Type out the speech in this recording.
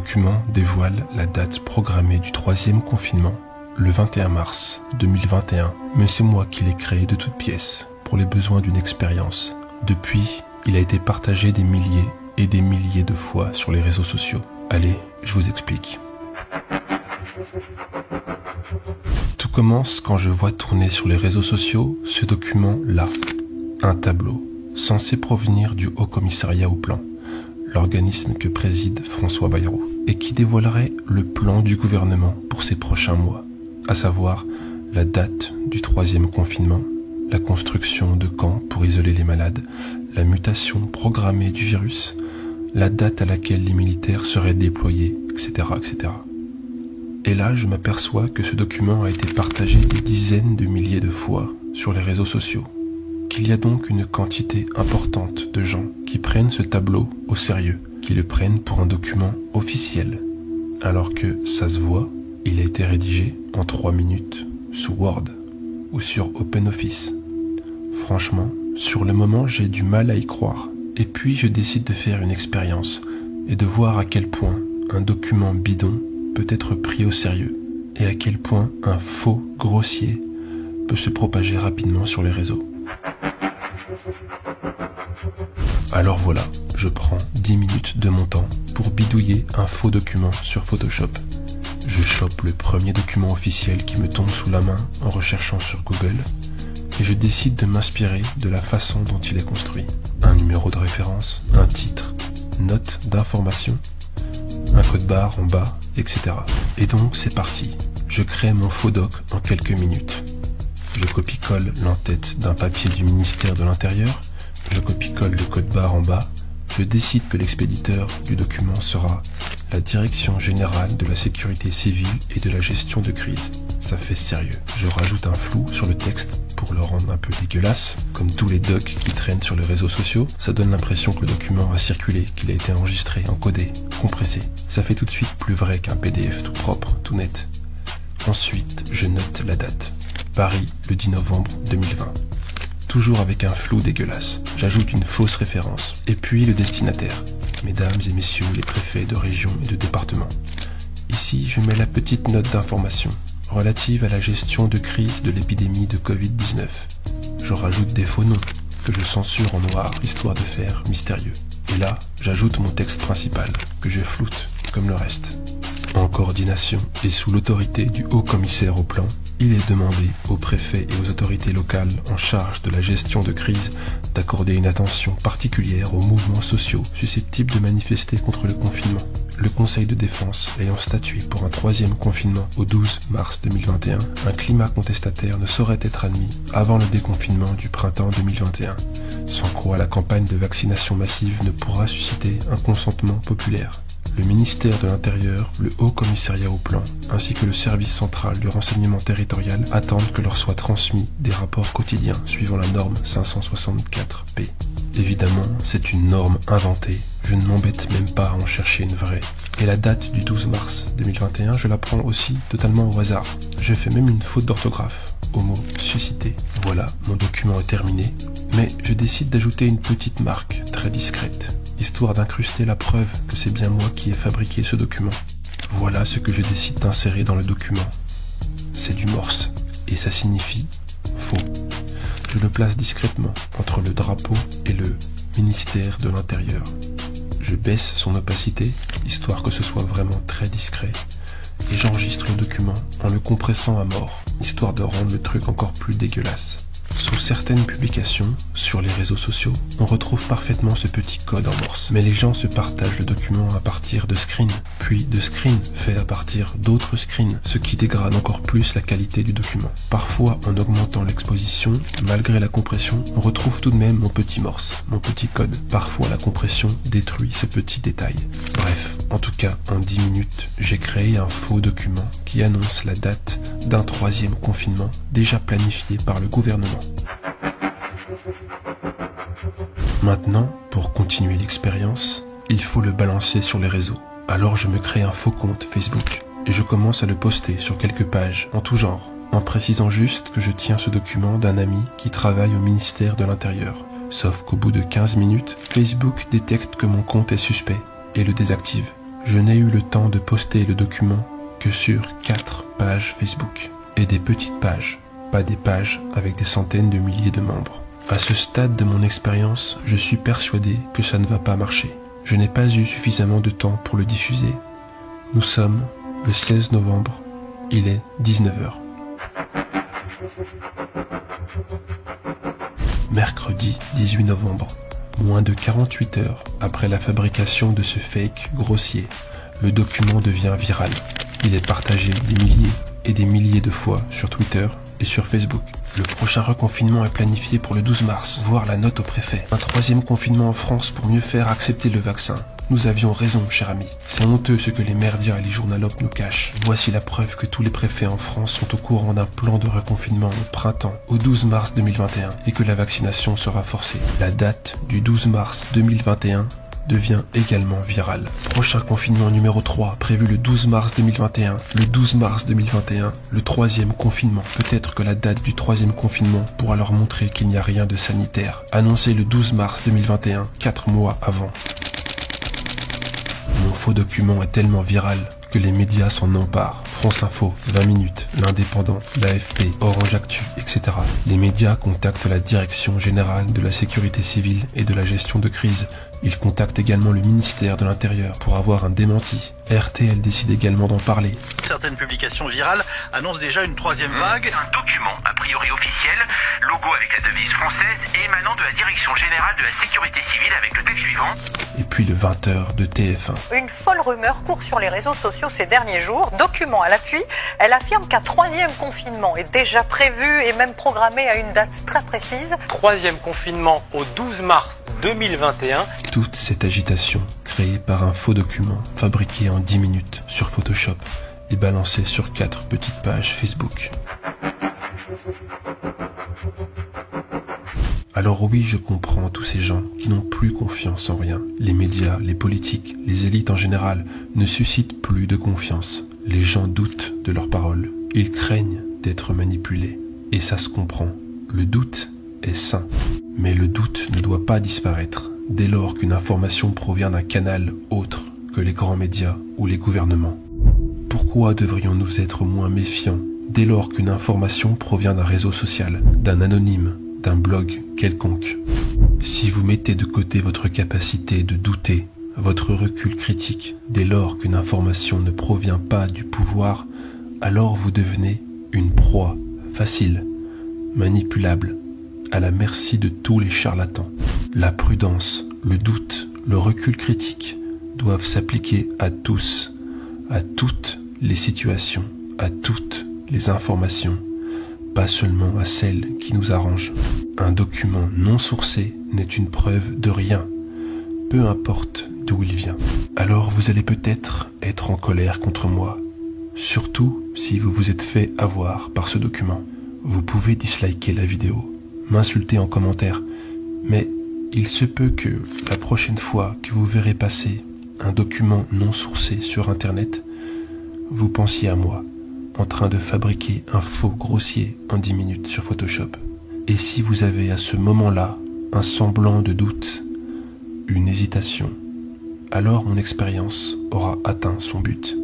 document dévoile la date programmée du 3e confinement, le 21 mars 2021, mais c'est moi qui l'ai créé de toutes pièces, pour les besoins d'une expérience. Depuis, il a été partagé des milliers et des milliers de fois sur les réseaux sociaux. Allez, je vous explique. Tout commence quand je vois tourner sur les réseaux sociaux ce document-là, un tableau, censé provenir du Haut Commissariat au Plan, l'organisme que préside François Bayrou, et qui dévoilerait le plan du gouvernement pour ces prochains mois, à savoir la date du 3e confinement, la construction de camps pour isoler les malades, la mutation programmée du virus, la date à laquelle les militaires seraient déployés, etc., etc. Et là, je m'aperçois que ce document a été partagé des dizaines de milliers de fois sur les réseaux sociaux, qu'il y a donc une quantité importante de gens qui prennent ce tableau au sérieux, qui le prennent pour un document officiel, alors que, ça se voit, il a été rédigé en 3 minutes sous Word ou sur OpenOffice. Franchement, sur le moment, j'ai du mal à y croire. Et puis, je décide de faire une expérience et de voir à quel point un document bidon peut être pris au sérieux et à quel point un faux grossier peut se propager rapidement sur les réseaux. Alors voilà, je prends 10 minutes de mon temps pour bidouiller un faux document sur Photoshop. Je chope le premier document officiel qui me tombe sous la main en recherchant sur Google et je décide de m'inspirer de la façon dont il est construit. Un numéro de référence, un titre, note d'information, un code barre en bas, etc. Et donc c'est parti, je crée mon faux doc en quelques minutes. Je copie-colle l'entête d'un papier du ministère de l'Intérieur, je copie-colle le code barre en bas, je décide que l'expéditeur du document sera la Direction Générale de la Sécurité Civile et de la Gestion de Crise. Ça fait sérieux. Je rajoute un flou sur le texte pour le rendre un peu dégueulasse. Comme tous les docs qui traînent sur les réseaux sociaux, ça donne l'impression que le document a circulé, qu'il a été enregistré, encodé, compressé. Ça fait tout de suite plus vrai qu'un PDF tout propre, tout net. Ensuite, je note la date. Paris, le 10 novembre 2020. Toujours avec un flou dégueulasse. J'ajoute une fausse référence. Et puis le destinataire. Mesdames et messieurs les préfets de région et de département. Ici, je mets la petite note d'information relative à la gestion de crise de l'épidémie de Covid-19. Je rajoute des faux noms que je censure en noir, histoire de faire mystérieux. Et là, j'ajoute mon texte principal, que je floute comme le reste. En coordination et sous l'autorité du Haut Commissaire au Plan, il est demandé aux préfets et aux autorités locales en charge de la gestion de crise d'accorder une attention particulière aux mouvements sociaux susceptibles de manifester contre le confinement. Le Conseil de défense ayant statué pour un 3e confinement au 12 mars 2021, un climat contestataire ne saurait être admis avant le déconfinement du printemps 2021, sans quoi la campagne de vaccination massive ne pourra susciter un consentement populaire. Le ministère de l'Intérieur, le Haut Commissariat au Plan, ainsi que le service central du renseignement territorial attendent que leur soient transmis des rapports quotidiens suivant la norme 564P. Évidemment, c'est une norme inventée, je ne m'embête même pas à en chercher une vraie. Et la date du 12 mars 2021, je la prends aussi totalement au hasard. Je fais même une faute d'orthographe au mot « suscité ». Voilà, mon document est terminé, mais je décide d'ajouter une petite marque très discrète, histoire d'incruster la preuve que c'est bien moi qui ai fabriqué ce document. Voilà ce que je décide d'insérer dans le document. C'est du morse, et ça signifie faux. Je le place discrètement entre le drapeau et le ministère de l'Intérieur. Je baisse son opacité, histoire que ce soit vraiment très discret, et j'enregistre le document en le compressant à mort, histoire de rendre le truc encore plus dégueulasse. Sous certaines publications, sur les réseaux sociaux, on retrouve parfaitement ce petit code en morse. Mais les gens se partagent le document à partir de screens, puis de screens faits à partir d'autres screens, ce qui dégrade encore plus la qualité du document. Parfois, en augmentant l'exposition, malgré la compression, on retrouve tout de même mon petit morse, mon petit code. Parfois, la compression détruit ce petit détail. Bref, en tout cas, en 10 minutes, j'ai créé un faux document qui annonce la date d'un 3e confinement déjà planifié par le gouvernement. Maintenant, pour continuer l'expérience, il faut le balancer sur les réseaux. Alors je me crée un faux compte Facebook et je commence à le poster sur quelques pages en tout genre, en précisant juste que je tiens ce document d'un ami qui travaille au ministère de l'Intérieur. Sauf qu'au bout de 15 minutes, Facebook détecte que mon compte est suspect et le désactive. Je n'ai eu le temps de poster le document que sur 4 pages Facebook. Et des petites pages, pas des pages avec des centaines de milliers de membres. À ce stade de mon expérience, je suis persuadé que ça ne va pas marcher. Je n'ai pas eu suffisamment de temps pour le diffuser. Nous sommes le 16 novembre, il est 19h. Mercredi 18 novembre, moins de 48 heures après la fabrication de ce fake grossier, le document devient viral. Il est partagé des milliers et des milliers de fois sur Twitter et sur Facebook. Le prochain reconfinement est planifié pour le 12 mars, voire la note au préfet. Un 3e confinement en France pour mieux faire accepter le vaccin. Nous avions raison, cher ami. C'est honteux ce que les merdias et les journalopes nous cachent. Voici la preuve que tous les préfets en France sont au courant d'un plan de reconfinement au printemps, au 12 mars 2021, et que la vaccination sera forcée. La date du 12 mars 2021 devient également virale. Prochain confinement numéro 3, prévu le 12 mars 2021. Le 12 mars 2021, le 3e confinement. Peut-être que la date du 3e confinement pourra leur montrer qu'il n'y a rien de sanitaire. Annoncé le 12 mars 2021, 4 mois avant. Mon faux document est tellement viral que les médias s'en emparent. France Info, 20 minutes, L'Indépendant, l'AFP, Orange Actu, etc. Les médias contactent la Direction Générale de la Sécurité Civile et de la Gestion de Crise. Ils contactent également le ministère de l'Intérieur pour avoir un démenti. RTL décide également d'en parler. Certaines publications virales annoncent déjà une 3e vague. Un document, a priori officiel, logo avec la devise française et émanant de la Direction Générale de la Sécurité Civile avec le texte suivant. Et puis le 20h de TF1. Une folle rumeur court sur les réseaux sociaux ces derniers jours. Document à l'appui, elle affirme qu'un 3e confinement est déjà prévu et même programmé à une date très précise. 3e confinement au 12 mars 2021. Toute cette agitation créée par un faux document fabriqué en 10 minutes sur Photoshop et balancé sur 4 petites pages Facebook. Alors oui, je comprends tous ces gens qui n'ont plus confiance en rien. Les médias, les politiques, les élites en général ne suscitent plus de confiance. Les gens doutent de leurs paroles. Ils craignent d'être manipulés. Et ça se comprend. Le doute est sain. Mais le doute ne doit pas disparaître dès lors qu'une information provient d'un canal autre que les grands médias ou les gouvernements. Pourquoi devrions-nous être moins méfiants dès lors qu'une information provient d'un réseau social, d'un anonyme, d'un blog quelconque? Si vous mettez de côté votre capacité de douter, votre recul critique, dès lors qu'une information ne provient pas du pouvoir, alors vous devenez une proie facile, manipulable, à la merci de tous les charlatans. La prudence, le doute, le recul critique doivent s'appliquer à tous, à toutes les situations, à toutes les informations, pas seulement à celles qui nous arrangent. Un document non sourcé n'est une preuve de rien, peu importe d'où il vient. Alors vous allez peut-être être en colère contre moi, surtout si vous vous êtes fait avoir par ce document. Vous pouvez disliker la vidéo, m'insulter en commentaire, mais il se peut que la prochaine fois que vous verrez passer un document non sourcé sur internet, vous pensiez à moi, en train de fabriquer un faux grossier en 10 minutes sur Photoshop. Et si vous avez à ce moment-là un semblant de doute, une hésitation, alors mon expérience aura atteint son but.